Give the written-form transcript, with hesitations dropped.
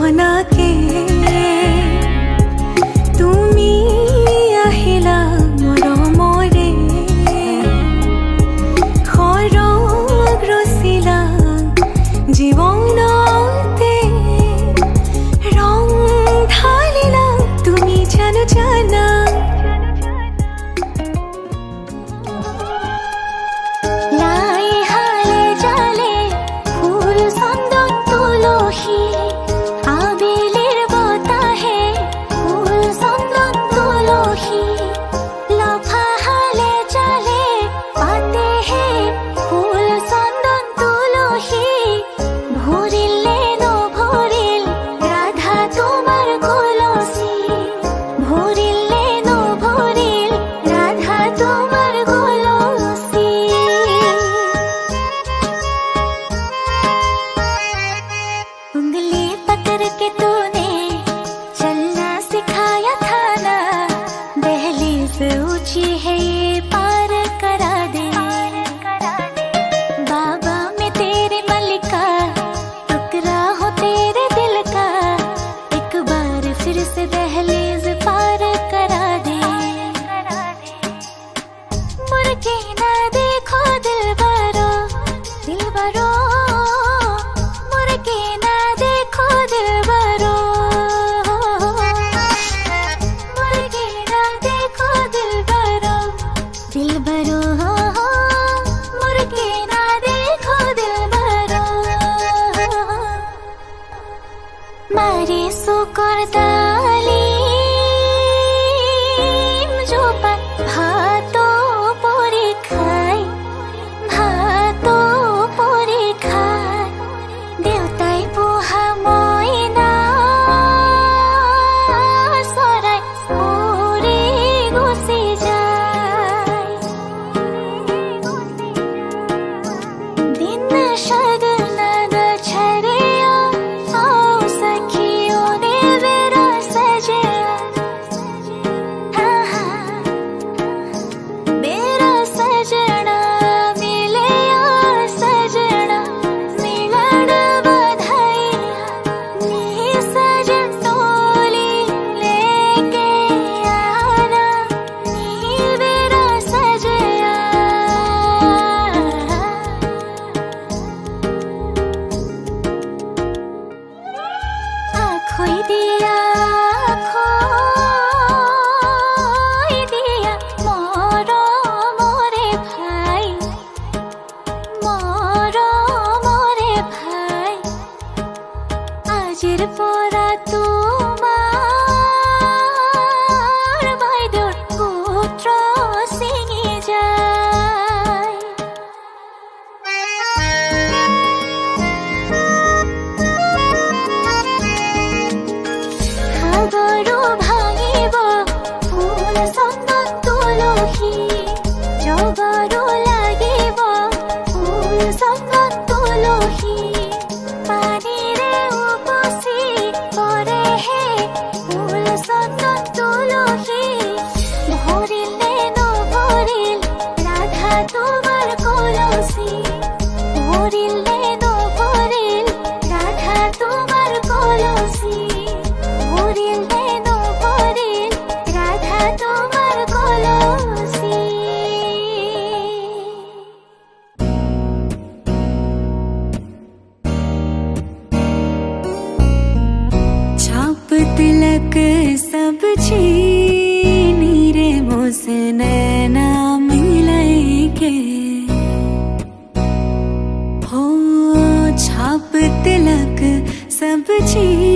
জনাকে তুমি আহিলা মৰমৰে সৰগ ৰচিলা জীৱনতে ৰং ঢালিলা তুমি জানো জানা ऊंची है ये पार करा दे बाबा मैं तेरे मलिका टुकड़ा हो तेरे दिल का एक बार फिर से दहलीज पार करा दे मुड़ के ना देखो दिल भरो मुड़ के ना देखो दिल भरो मुर्गे ना देखो दिल भरो मारे सुकर तालीम जो भातो पोरे खाई देवताई पोहा मयना सराय ओरे गुसी যায় शगनद छरिया आओ सखियों ने मेरा सजया मेरा सजना मिलया सजना मिलन बधाइया नी सजन टोली लेके आना नी मेरा सजया खोई दिया मोरो मोरे भाई आजिर पोरा तुम्हार বাইদুর পুত্র সিঙি যায় গরু ভাঙিব ফুল চন্দন তুলসী জগৰু লাগিব ফুল চন্দন তুলসী পানীৰে উপচি পৰে হে ফুল চন্দন তুলসী ভৰিল নে নভৰিল ৰাধা তোমাৰ কলচী ভৰিল নে নভৰিল ৰাধা তোমাৰ কলচী राधा तुम्हार कलसी छाप तिलक सब छीनी रे मोसे नैना मिलाई के हो छाप तिलक सब छीनी